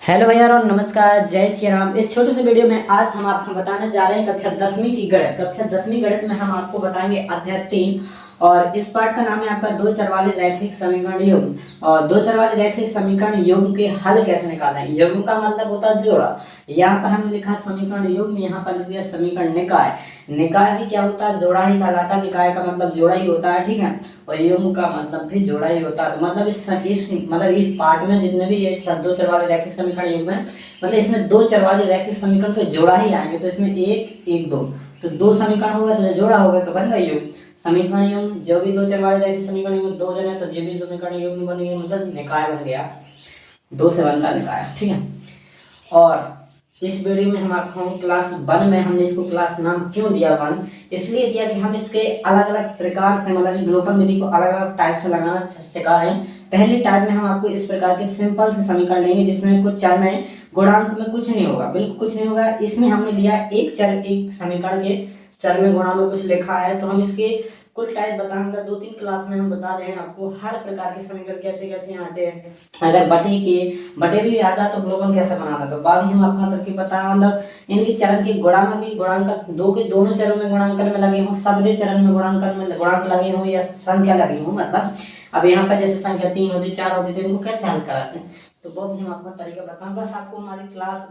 Hello भैया और नमस्कार, जय श्री राम। इस छोटे से वीडियो में आज हम आपको बताने जा रहे हैं कक्षा 10वीं की गणित। कक्षा 10वीं गणित में हम आपको बताएंगे अध्याय 3 और इस पाठ का नाम है आपका दो चर वाले रैखिक समीकरण योग। और दो चर वाले रैखिक समीकरण योग के हल कैसे निकालें। योग का मतलब होता है जोड़ा। यहाँ पर हमने लिखा समीकरण योग में, यहाँ पर लिख दिया समीकरण निकाय। निकाय भी क्या होता है, जोड़ा ही कहलाता है। निकाय का मतलब जोड़ा ही होता है, ठीक है। और योग का मतलब भी जोड़ा ही होता है। तो मतलब इस पार्ट में जितने भी ये दो चर वाले रैखिक समीकरण योग में, मतलब इसमें दो चर वाले रैखिक समीकरण के जोड़ा ही आएंगे। तो इसमें एक एक दो, तो दो समीकरण होगा तो जोड़ा होगा तो बन गया योग। समीकरण योग जो भी दो चर वाले रैखिक समीकरण योग दो जन है तो जो भी समीकरण योग में बनेंगे मतलब निकाय बन गया, दो से बनता निकाय, ठीक है। और इस वीडियो में हम आपको क्लास 1 में हमने इसको क्लास नाम क्यों दिया 1, इसलिए दिया कि हम इसके अलग अलग प्रकार से मतलब विलोपन विधि को अलग अलग टाइप से लगाना सिखा रहे हैं। पहली टाइप में हम आपको इस प्रकार के सिंपल से समीकरण लेंगे जिसमें कुछ चर में गुणांक में कुछ नहीं होगा, बिल्कुल कुछ नहीं होगा। इसमें हमने लिया एक चर, एक समीकरण के चर में गुणा में कुछ लिखा है, तो हम इसके कुल टाइप बताऊंगा। 2-3 क्लास में हम बता रहे हैं आपको हर प्रकार के समीकरण कैसे कैसे आते हैं। अगर बटे भी आ जाए तो विलोपन कैसे बनाना, तो बाद ही हम अपना तरकीब बता मतलब इनके चरण के गुणा में भी गुणांक दो के दोनों चरों में गुणांकन में लगे हों, सबके चरण में गुणांकन में गुणांक लगे हों या संख्या लगी हो। मतलब अब यहाँ पर जैसे संख्या 3 होती 4 होती तो इनको कैसे हल कराते हैं, तो वो भी हम आपको तरीका बताऊं। बस आपको हमारी क्लास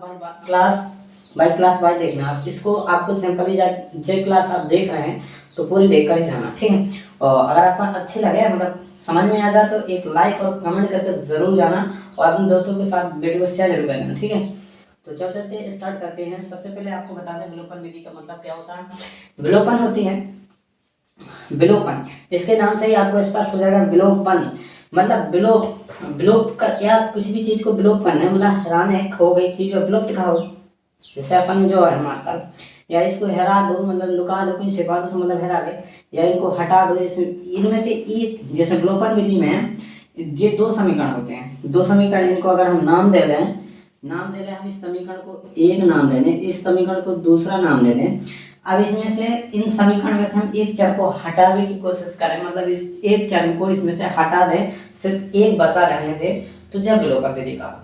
बाय देखना। आप इसको आपको सिंपली जो क्लास आप देख रहे हैं तो पूरी देखकर ही जाना, ठीक है। और अगर आपको अच्छी लगे मतलब समझ में आ जाए तो एक लाइक और कमेंट करके जरूर जाना और अपने दोस्तों के साथ वीडियो शेयर जरूर करना, ठीक है। तो चलते स्टार्ट करते हैं। सबसे पहले आपको बता दें विलोपन विधि का मतलब क्या होता है। विलोपन होती है विलोपन, इसके नाम से ही आपको स्पष्ट हो जाएगा। विलोपन मतलब विलोप कर या किसी भी चीज को विलोप करना है, मतलब हराने खो गई चीज को विलोप दिखाओ। जैसे अपन जो है मारकर या इसको हरा दो मतलब लुका दो, कहीं छिपा दो, मतलब हरा गए या इनको हटा दो। इनमें से एक जैसे विलोपन विधि में ये दो समीकरण होते हैं। दो समीकरण, इनको अगर हम नाम दे दें हम इस समीकरण को एक नाम दे दें, इस समीकरण को दूसरा नाम दे दें। अब इसमें से इन समीकरण में से हम एक चर को हटाने की कोशिश करें, मतलब इस एक चर को इसमें से हटा दें, सिर्फ एक बचा रहने दें, तो जब विलोपन विधि का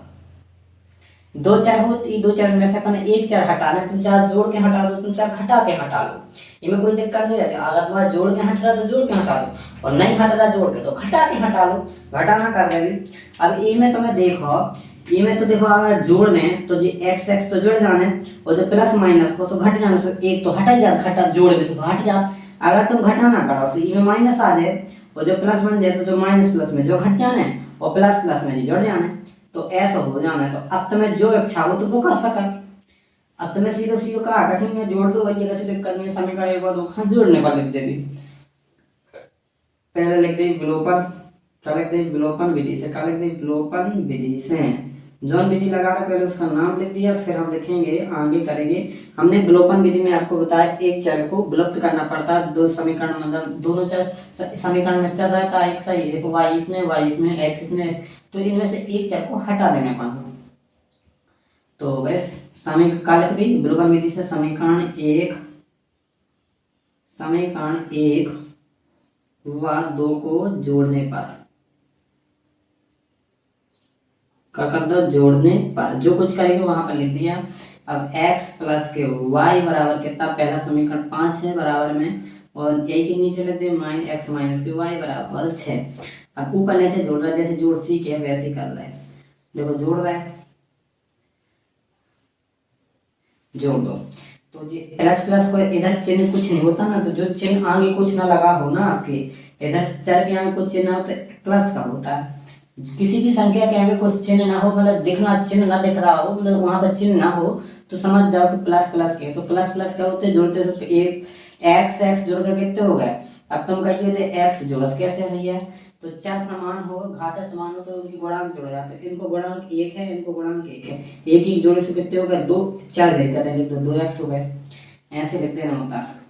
दो चर हो, दो चर में से अपन एक चर हटाना, तुम चाहे जोड़ के हटा दो, तुम चाहे घटा के हटा लो, इनमें कोई दिक्कत नहीं रहती। अगर तुम्हारा जोड़ के हट रहा तो जोड़ के हटा दो, और नहीं हट रहा जोड़ के तो घटा के हटा लो, घटाना कर देंगे। अब इनमें तुम्हें देखो अगर जोड़ दें तो जी एक्स तो जुड़ जाने और जो प्लस माइनस को घट जाने से एक तो हट ही जाता, घटा जोड़ भी से तो हट जाता। अगर तुम घटाना करो तो इनमें माइनस आ जाए और जो प्लस बन जाए तो जो माइनस प्लस में जो घट जाने और प्लस प्लस में जुड़ जाने, तो ऐसा हो जाना। तो अब तुम्हें जो इच्छा हो तो वो कर सका। अब तुम्हें सीधो कहा कछ में जोड़ दो भैया, कैसे दिक्कत नहीं, समीकरण एक बार दो जोड़ने पर लिख देगी। पहले लिख दी विलोपन, क्या लिख दी विलोपन विधि से, क्या लिख दी विलोपन विधि से। जौन विधि लगा रहे पहले उसका नाम लिख दिया, फिर हम लिखेंगे आगे करेंगे। हमने विलोपन विधि में आपको बताया एक चर को विलुप्त करना पड़ता है। दो समीकरण मतलब दोनों चर समीकरण में चल रहता है एक सही, देखो y इसमें x इसमें, तो इनमें से एक चर को हटा देंगे अपन। तो बस समीकरण भी विलोपन विधि से समीकरण एक व दो को जोड़ने पर क्या कर दो, जोड़ने पर जो कुछ करेंगे वहां पर लिख दिया। अब x प्लस के y बराबर कितना, पहला समीकरण 5 है बराबर में, और यही के नीचे लिख दिया x माइनस के y बराबर 6। अब ऊपर नीचे जोड़ रहा है, जैसे जोड़ सी के वैसे ही कर रहा है। देखो जोड़ रहा है, जोड़ दो तो जी प्लस प्लस को इधर चिन्ह कुछ नहीं होता ना, तो जो चिन्ह आगे कुछ ना लगा हो ना आपके इधर चर के आगे कुछ चिन्ह हो तो प्लस का होता है। किसी भी संख्या के आगे कुछ चिन्ह ना हो, मतलब दिखना चिन्ह ना दिख रहा हो, मतलब वहां पर चिन्ह ना हो, तो समझ जाओ कि प्लस प्लस के। तो प्लस प्लस क्या होते हैं, जोड़ते तो एक एक्स जोड़ के कितने हो गए। अब तुम कहिए थे एक्स जोड़त कैसे भैया, तो चर समान हो घात समान हो तो उनकी गुणांक जोड़ जाते हैं। इनको गुणांक एक है, इनको गुणांक एक है, एक ही जोड़े से कितने हो गए, दो चर लिख देंगे तो 2x हो गए, ऐसे लिख देना होता है।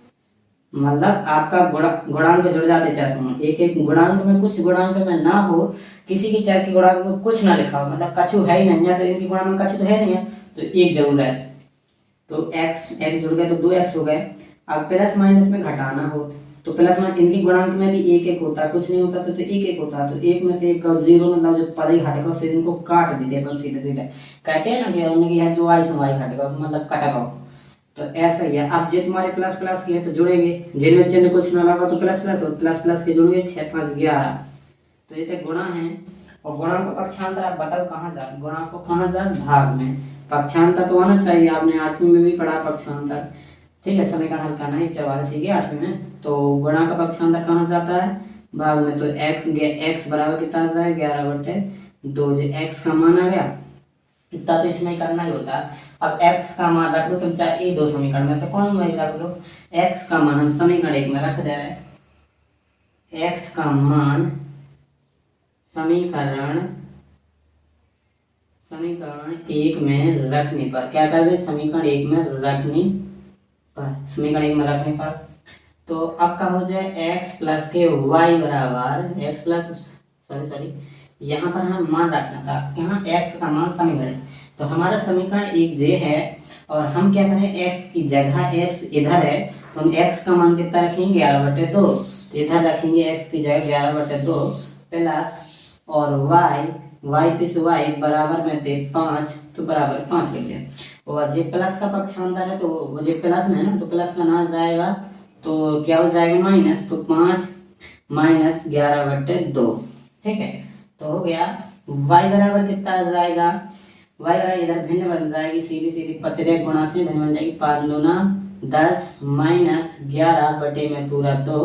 मतलब आपका गुणांक जुड़ जाते चर समान, एक एक गुणांक में कुछ गुणांक में ना हो, किसी की चर के गुणांक में कुछ ना लिखा हो, मतलब कछु है ही नहीं है तो इनकी गुणांक में कछु तो है नहीं है तो एक जरूर है, तो x जुड़ गए तो 2x हो गए। अब प्लस माइनस में घटाना हो तो प्लस में इनकी गुणांक में भी एक एक होता है, कुछ नहीं होता तो एक एक होता है, तो एक में से एक का जीरो मतलब जो पद ही हटेगा उससे इनको काट देते हैं अपन सीधे सीधे। कहते हैं ना कि उनकी है जो आई समाई हटेगा उसमें मतलब कटेगा। तो ऐसा ही है। अब जे तुम्हारे प्लस प्लस के हैं तो जुड़ेंगे, जिनमें चिन्ह कुछ ना लगा तो प्लस प्लस और प्लस प्लस के जुड़ेंगे 6 5 11। तो ये तो गुणा है। और गुणा का पक्षांतर आप बताओ कहाँ जा, गुणा को कहाँ जा, भाग में। पक्षांतर तो आना चाहिए, आपने 8वीं में भी पढ़ा पक्षांतर, ठीक है। समीकरण हल करना है 44 की 8वीं में। तो गुणा का पक्षांतर कहाँ जाता है, भाग में। तो x बराबर कितना आता है 11/2। जो x का मान आ गया इतना तो इसमें करना ही होता है। अब x का मान रख दो तुम, चाहे ये दो समीकरण में से कौन में रख दो। x का मान हम समीकरण 1 में रख दे रहे हैं। x का मान समीकरण 1 में रखने पर क्या कर दे, समीकरण 1 में रखने पर, समीकरण 1 में रखने पर तो अब का हो जाए x प्लस के y बराबर x प्लस सॉरी यहाँ पर हम मान रखना था, यहाँ x का मान समीकरण। तो हमारा समीकरण 1 जे है और हम क्या करें, x की जगह x इधर है तो हम x का मान कितना रखेंगे 11/2। तो इधर रखेंगे x की जगह 11/2 प्लस और y प्लस y बराबर में थे 5, तो बराबर 5 लिख दें। और ये प्लस का पक्षांतर है तो वो ये प्लस में है ना, तो प्लस का ना जाएगा तो क्या हो जाएगा माइनस, तो 5 माइनस 11/2, ठीक है। तो हो गया y बराबर कितना आ जाएगा, y बराबर इधर भिन्न बन जाएगी, सीधी सीधी पतरे गुणा से भिन्न बन जाएगी, 5 दूना 10 माइनस 11 बटे में पूरा 2,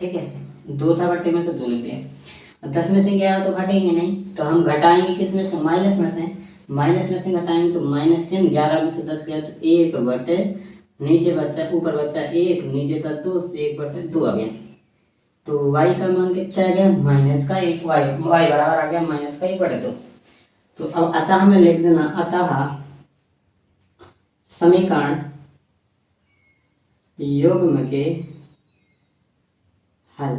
ठीक है। 2 था बटे में तो 2 लिख दिया। 10 में से 11 तो घटेंगे नहीं, तो हम घटाएंगे किस में से, माइनस में से। माइनस में से घटाएंगे तो माइनस से 11 में से 10 गया तो 1 बटे नीचे बचा, ऊपर बचा 1, नीचे का 2, 1/2 आ गया। तो y का मान कितना आ गया, माइनस का 1, y बराबर आ गया माइनस का 1/2। तो अब अतः हमें लिख देना, अतः समीकरण युग्म के हल।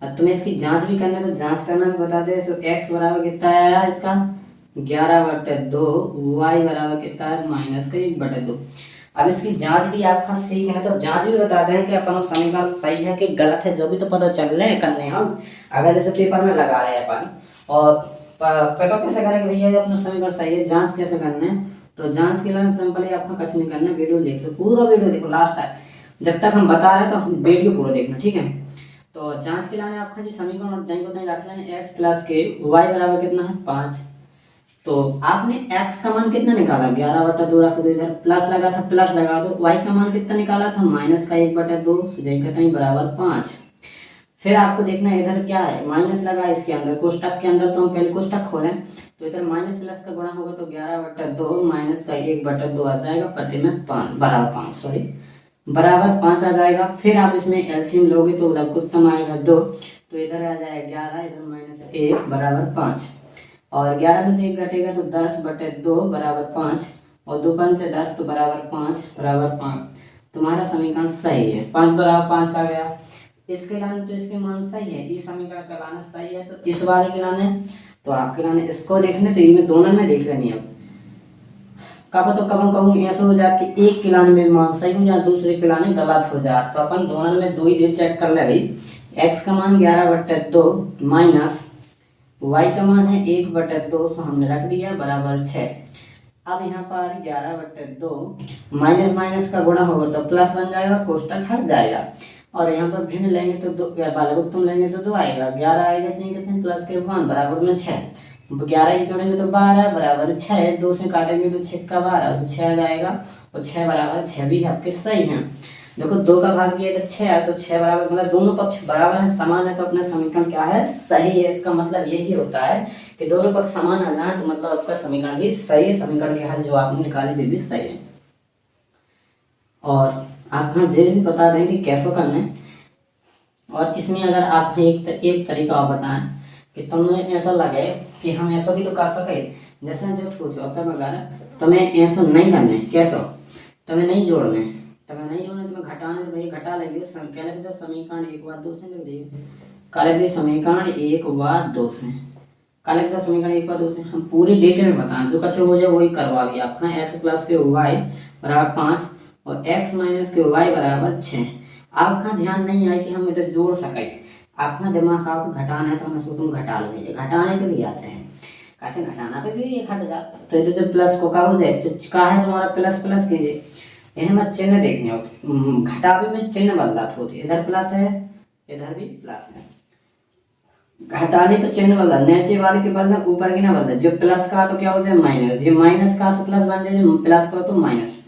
अब तुम्हें इसकी जांच भी करना है तो जांच करना भी बता दे। तो x बराबर कितना आया इसका 11/2, y बराबर कितना है माइनस का 1/2। अब इसकी जांच भी आप खास सीख है तो जांच भी बताते हैं कि अपन समीकरण सही है कि गलत है, जो भी तो पता चल रहे हैं करने हम। अगर जैसे पेपर में लगा रहे हैं अपन और पता कैसे करें कि भैया अपना समीकरण सही है, जांच कैसे करना है। तो जांच के लिए सिंपल ही आपको कुछ नहीं करना, वीडियो देख लो, पूरा वीडियो देखो लास्ट तक, जब तक हम बता रहे हैं तो हम वीडियो पूरा देखना, ठीक है। तो जांच के लिए आपका जी समीकरण और जांच बताएं रख लेना, x प्लस के y बराबर कितना है 5। तो आपने x का मान कितना निकाला 11/2 रख दो, इधर प्लस लगा था प्लस लगा दो। y का मान कितना निकाला था माइनस का 1/2, बराबर 5। फिर आपको देखना है इधर क्या है, माइनस लगा इसके अंदर कोष्टक के अंदर, तो हम पहले कोष्टक खोलें तो इधर माइनस प्लस का गुणा होगा तो 11/2 माइनस का 1/2 आ जाएगा, बटे में 5 बराबर 5 सॉरी बराबर 5 आ जाएगा। फिर आप इसमें एलसीएम लोगे तो लघुत्तम आएगा 2, तो इधर आ जाएगा 11, इधर माइनस 1 बराबर 5। और 11 में से 1 घटेगा तो 10/2 बराबर 5, और 2 5 से 10 तो बराबर 5 बराबर 5। तुम्हारा समीकरण सही है, 5 बराबर 5 आ गया। इसके लाने तो इसके मान सही है, इस समीकरण का लाना सही है, तो इस वाले के लाने तो आपके लाने इसको देखने तो इनमें दोनों में देख लेनी है। कब तो कब ऐसा हो जाए कि एक के लाने में मान सही हो जाए, दूसरे के लाने गलत हो जाए, तो अपन दोनों में दो ही दे चेक कर ले भाई। x का मान 11/2 माइनस y का मान है 1/2, सो हमने रख दिया बराबर 6। अब यहाँ पर 11/2 माइनस माइनस का गुणा होगा तो प्लस बन जाएगा, कोष्टक हट जाएगा। और यहाँ पर भिन्न लेंगे तो दो, लघुत्तम लेंगे तो 2 आएगा, 11 आएगा चाहिए कितने प्लस के 1 बराबर में 6। 11 ही जोड़ेंगे तो 12 बराबर 6, 2 से काटेंगे तो 6 का 12, तो 6 आ जाएगा। और 6 बराबर 6 भी आपके सही हैं। देखो 2 का भाग दिया तो 6 है, तो 6 बराबर मतलब दोनों पक्ष बराबर है, समान है, तो अपना समीकरण क्या है सही है। इसका मतलब यही होता है कि दोनों पक्ष समान आ जाए तो मतलब आपका समीकरण भी सही है, समीकरण के हल जो आपने निकाले वे भी सही है। और आपका ये भी बता दें कि कैसे करना है। और इसमें अगर आप एक तरीका और बताएं कि तुम्हें ऐसा लगे कि हम ऐसा भी तो कर सके, जैसे जो सोचो अगर तुम्हें ऐसा नहीं करना है, कैसा तुम्हें नहीं जोड़ना है, तुम्हें घटाना तो भाई घटा लेंगे, क्या लिख दो समीकरण 1 व 2 से लिख दिए, क्या लिख दिए समीकरण 1 व 2 से, क्या लिख दो समीकरण 1 व 2 से। हम पूरी डिटेल में बताएं, जो कच्चे हो जाए वही करवा दिया अपना। x प्लस के y बराबर 5 और x माइनस के y बराबर 6। आपका ध्यान नहीं आए कि हम इधर जोड़ सके, आपका दिमाग आपको घटाना है तो हम इसको तुम घटा लो, ये घटाने पे भी आते हैं, कैसे घटाना पे भी ये घट जाता है। तो इधर जब प्लस को का हो जाए तो का है तुम्हारा प्लस प्लस कीजिए, यहाँ मत चिन्ह देखने हो, घटा भी में चिन्ह बदला होती, इधर प्लस है इधर भी प्लस है, घटाने पे चिन्ह बदला, नीचे वाले के बदला ऊपर की ना बदला, जो प्लस का तो क्या हो जाए माइनस, जो माइनस का तो प्लस बन जाए, जो प्लस का तो माइनस।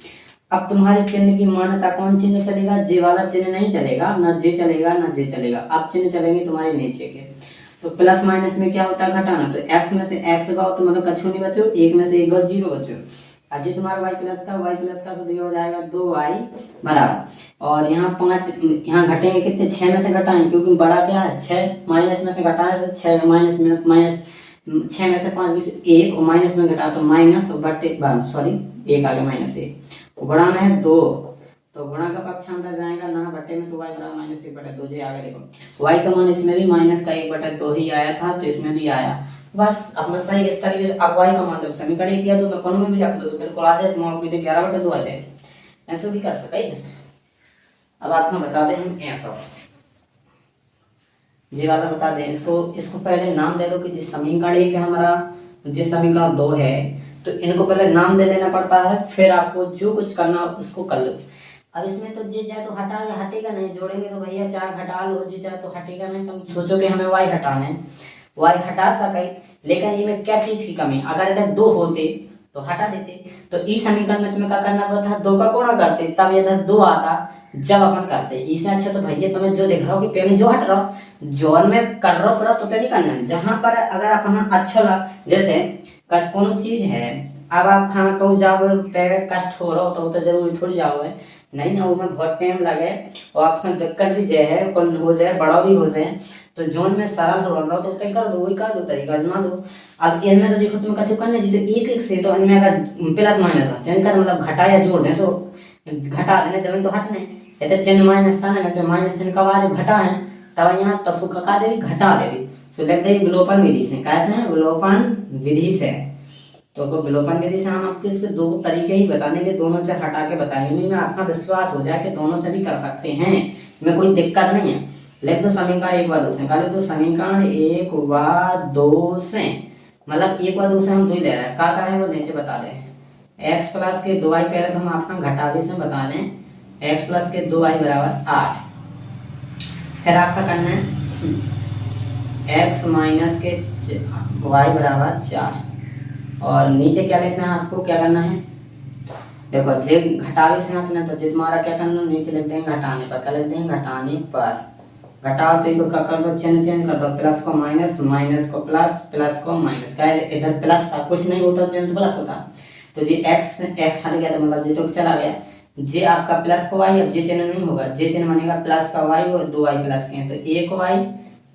अब तुम्हारे चिन्ह की मान्यता कौन चिन्ह चलेगा, जे वाला चिन्ह नहीं चलेगा, ना जे चलेगा ना जे चलेगा, अब चिन्ह चलेंगे तुम्हारे नीचे के। तो प्लस माइनस में क्या होता है घटाना, तो x में से x गाओ तो मतलब कछु नहीं बचो, एक में से एक गाओ जीरो बचो। अब जो तुम्हारा y प्लस का तो हो जाएगा 2y बराबर, और यहाँ 5 यहाँ घटेंगे कितने, 6 में से घटाएंगे क्योंकि बड़ा क्या है 6, माइनस में से घटाए तो 6 माइनस में माइनस 6 में से 5 1 और माइनस में घटा तो माइनस बटे सॉरी 1 आगे माइनस 1, गुणा में है 2, तो गुणा का पक्ष अंदर जाएगा ना बटे में, तो y बराबर माइनस 1 बटे 2 जे आगे देखो y का मान इसमें भी माइनस का 1 बटे 2 ही आया था, तो इसमें भी आया, बस अपना सही इस तरीके से। अब y का मान जब समीकरण 1 या 2 में कोनो में भी जाके तो बिल्कुल आ जाए, मान को 11 बटे 2 आ जाए, ऐसे भी कर सके है। अब आपको बता दें हम ऐसा ये वाला बता दें, इसको पहले नाम दे दो कि जिस समीकरण 1 है हमारा, जिस समीकरण 2 है, तो इनको पहले नाम दे देना पड़ता है, फिर आपको जो कुछ करना उसको कर लो। अब इसमें तो जे चाहे तो हटेगा नहीं, जोड़ेंगे तो भैया 4 घटा लो, जे चाहे तो हटेगा नहीं, तुम सोचो कि हमें y हटाना है, y हटा सके, लेकिन इनमें क्या चीज की कमी, अगर इधर 2 होते तो हटा देते, तो इस समीकरण में तुम्हें क्या करना पड़ता, 2 का गुणा करते, तब इधर 2 आता, जब अपन करते इससे अच्छा तो भैया तुम्हें जो दिख रहा हो कि पहले जो हट रहा हो जोन में कर रहा हो तो क्या नहीं करना है, जहां पर अगर अपना अच्छा लग, जैसे कोनो चीज है, अब आप खाना कहूँ जाओ कष्ट हो रहा हो तो जरूरी थोड़ी जाओ है, नहीं ना, वो में बहुत टाइम लगे और आपका दिक्कत भी जाए है, कल हो जाए बड़ा भी हो जाए, तो जोन में सरल हो रहा तो उतने कर दो, वही कर दो, तरीका आजमा दो। अब इनमें तो देखो तुम्हें कछु करना है, तो एक एक से, तो इनमें अगर प्लस माइनस का चिन्ह कर मतलब घटा या जोड़ दें, तो घटा देने जमीन तो हटने, ये तो चिन्ह माइनस सा ना, तो माइनस चिन्ह का बाद घटा है, तब यहाँ तब सुख का देवी घटा देवी, सो लिख देंगे विलोपन विधि से, कैसे है विलोपन विधि से, तो विलोपन विधि से हम आपके इसके दो तरीके ही बताने के, दोनों से हटा के बताएंगे, नहीं में आपका विश्वास हो जाए कि दोनों से भी कर सकते हैं, इसमें कोई दिक्कत नहीं है। लिख दो समीकरण 1 व 2 से, लिख दो समीकरण 1 व 2 से, मतलब 1 व 2 से हम 2 ले रहे हैं, क्या करें वो नीचे बता दें, x प्लस के 2y पहले तो हम आपका घटावे से बता दें, x प्लस के 2y बराबर 8, फिर आपका करना है x माइनस के y बराबर 4, और नीचे क्या लिखना है आपको, क्या करना है, देखो जे घटावे से हटना, तो जे तुम्हारा क्या करना, नीचे लिख देंगे घटाने पर, क्या लिख देंगे घटाने पर, घटाओ तो इनको क्या कर दो, चिन्ह चेंज कर दो, प्लस को माइनस, माइनस को प्लस, प्लस को माइनस, क्या इधर प्लस था कुछ नहीं होता, चिन्ह तो प्लस होता, तो जी x हट गया तो मतलब जे तो चला गया, जे आपका प्लस को y, अब जे चिन्ह नहीं होगा, जे चिन्ह बनेगा प्लस का y और 2y प्लस के, तो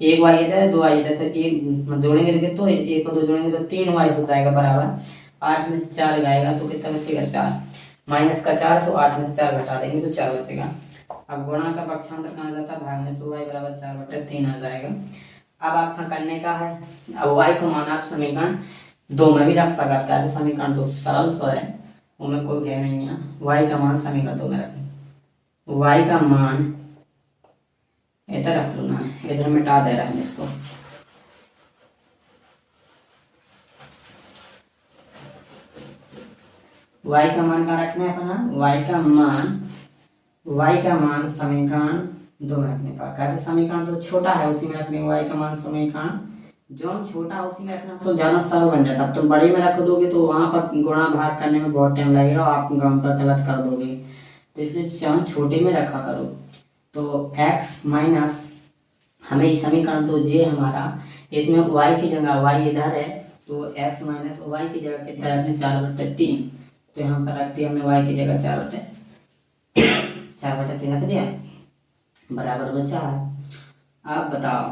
1 y इधर 2y इधर, तो एक जोड़ेंगे तो 1 और 2 जोड़ेंगे तो 3y हो जाएगा बराबर 8 में से 4 जाएगा तो कितना बचेगा 4, माइनस का 4, सो 8 में से 4 घटा देंगे तो 4 बचेगा। अब गुणा का पक्षांतर कहाँ जाता है, भाग में, तो y बराबर 4 बटे 3 आ जाएगा। अब आपका करने का है, अब y को माना आप समीकरण 2 में भी रख सकते, कैसे समीकरण 2 सरल सो है, उनमें कोई भय नहीं है, y का मान समीकरण 2 में रखें, y का मान इधर रख लो ना, इधर मिटा दे रहा है इसको, y का मान कहाँ रखना है अपना, y का मान समीकरण 2 में रखने पर, कैसे समीकरण 2 छोटा है उसी में रखने, y का मान समीकरण जो छोटा उसी में रखना, तो ज्यादा सरल बन जाता है, तुम बड़े में रख दोगे तो वहां पर गुणा भाग करने में बहुत टाइम लगेगा और आप गांव पर गलत कर दोगे, तो इसलिए छोटे में रखा करो। तो x माइनस हमें समीकरण तो ये हमारा, इसमें y की जगह y इधर है, तो x माइनस y की जगह कितना रखने 4 बटे 3, तो यहाँ पर रख दिया हमने y की जगह 4 बटे 3 रख दिया, बराबर में 4। अब बताओ,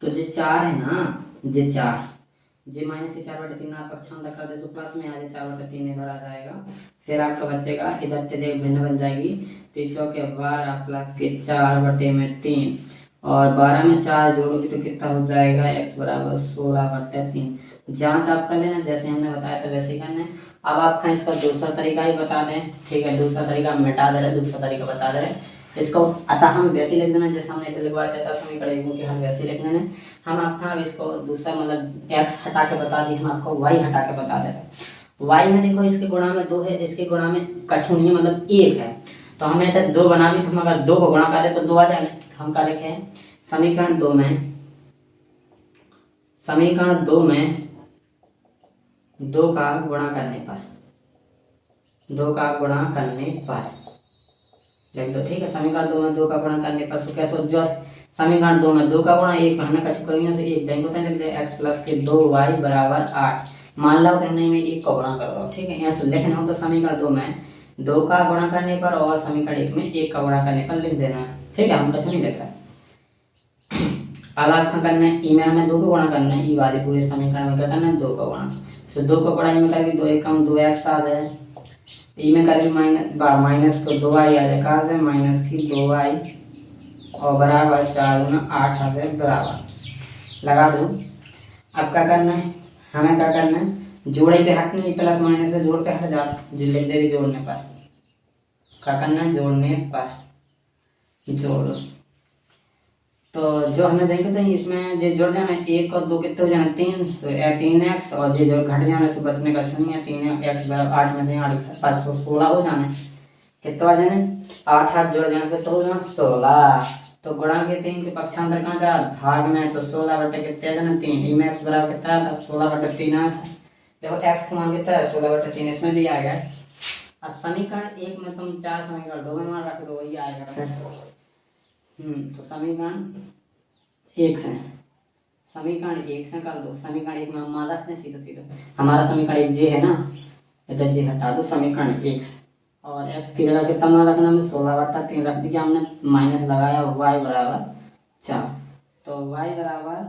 तो जे 4 है ना, जे 4 जे माइनस के 4 बटे 3 आप पक्षांतर कर दे तो प्लस में आ जाए, 4 बटे 3 इधर आ जाएगा, फिर आपका बचेगा इधर तेरे भिन्न बन जाएगी, तो 12 प्लस के 4 बटे में 3, और 12 में 4 जोड़ोगे तो कितना हो जाएगा, x बराबर 16 बटे 3। जांच आप कर लेना, जैसे हमने बताया था वैसे ही करना है। अब आपका इसका दूसरा तरीका ही बता दें, ठीक है, दूसरा तरीका मिटा दे रहे, दूसरा तरीका बता दे रहे, इसको अतः हम वैसे लिख देना जैसे हमने इधर लिखवाया था समीकरण एक के हम वैसे लिख लेना। हम आपका अब इसको दूसरा मतलब x हटा के बता दिए, हम आपको y हटा के बता दे रहे। y में देखो इसके गुणा में 2 है, इसके गुणा में कछु नहीं है मतलब 1 है, तो हमने इधर 2 बना दी, तो हम अगर 2 को गुणा कर दे तो 2 आ जाएगा। तो हम क्या लिखे समीकरण 2 में 2 का गुणा करने पर 2 का गुणा करने पर लिख दो, ठीक है। समीकरण 2 में 2 का गुणा करने पर तो कैसे जो समीकरण 2 में 2 का गुणा 1 हमने कछु करियों से 1 जाएंगे, तो लिख दे x प्लस के 2y बराबर 8। मान लो कहने में 1 का गुणा कर दो, ठीक है। यहाँ से लिखना हो तो समीकरण 2 में 2 का गुणा करने पर और समीकरण 1 में 1 का गुणा करने पर लिख देना, ठीक है। हम कछु नहीं लिख रहे। अलग का करना है, ई में हमें 2 का गुणा करना है, ई वाले पूरे समीकरण में क्या करना है 2 का गुणा, तो 2 का गुणा में करेंगे 2 1 कम 2x आ जाए, ई में करेंगे माइनस को 2y आ जाए, कहाँ से माइनस की 2y और बराबर 4 गुना 8 आ जाए बराबर लगा दो। अब क्या करना है, हमें क्या करना है जोड़े पे हटने, प्लस माइनस से जोड़ पे हट जाता, जो लिख देंगे जोड़ने पर क्या करना है, जोड़ने पर जोड़। तो जो हमें देंगे तो इसमें जो जोड़ जाना 1 और 2 कितने हो जाना 3x और जो घट जाना से बचने का 0, 3x बराबर 8 में से 8 516 हो जाना है। कितना आ जाना 8 8 जोड़ जाने तो हो जाना 16। तो गुणा के 3 के पक्षांतर कहाँ था भाग में, तो 16 बटे कितने आ जाना 3, ई में x बराबर कितना था 16 बटे 3 आया था। देखो x का मान कितना है 16 बटे 3, इसमें भी आ गया। अब समीकरण 1 में तुम 4 समीकरण 2 में मान रख दो वही आएगा फिर। तो समीकरण 1 से कर दो, समीकरण 1 में हम मान रखते हैं सीधा सीधा, हमारा समीकरण 1 जे है ना, इधर जे हटा दो समीकरण 1 से, और x की जगह कितना मान रखना हमने 16 बटा 3 रख दिया हमने, माइनस लगाया y बराबर 4, तो y बराबर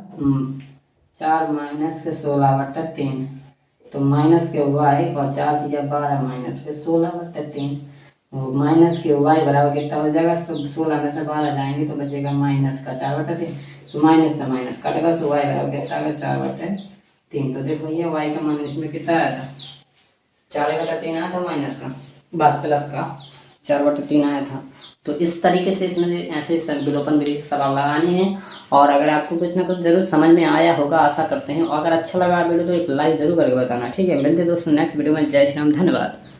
4 माइनस के 16 बटा 3, तो माइनस के y और 4 की 12 माइनस के 16 बटा 3, माइनस के y बराबर कितना हो जाएगा 16 में से 12 जाएंगे तो बचेगा माइनस का 4 बटा 3, तो माइनस से माइनस कटेगा तो y बराबर कितना आएगा 4 बटे 3। तो देखो ये y का मान इसमें कितना आया था 4 बटा 3 आया था माइनस का, बस प्लस का 4 बटे 3 आया था। तो इस तरीके से इसमें ऐसे विलोपन विधि सवाल लगानी है, और अगर आपको कुछ ना कुछ जरूर समझ में आया होगा आशा करते हैं, और अगर अच्छा लगा वीडियो तो एक लाइक जरूर करके बताना, ठीक है। मिलते दोस्तों नेक्स्ट वीडियो में, जय श्री राम, धन्यवाद।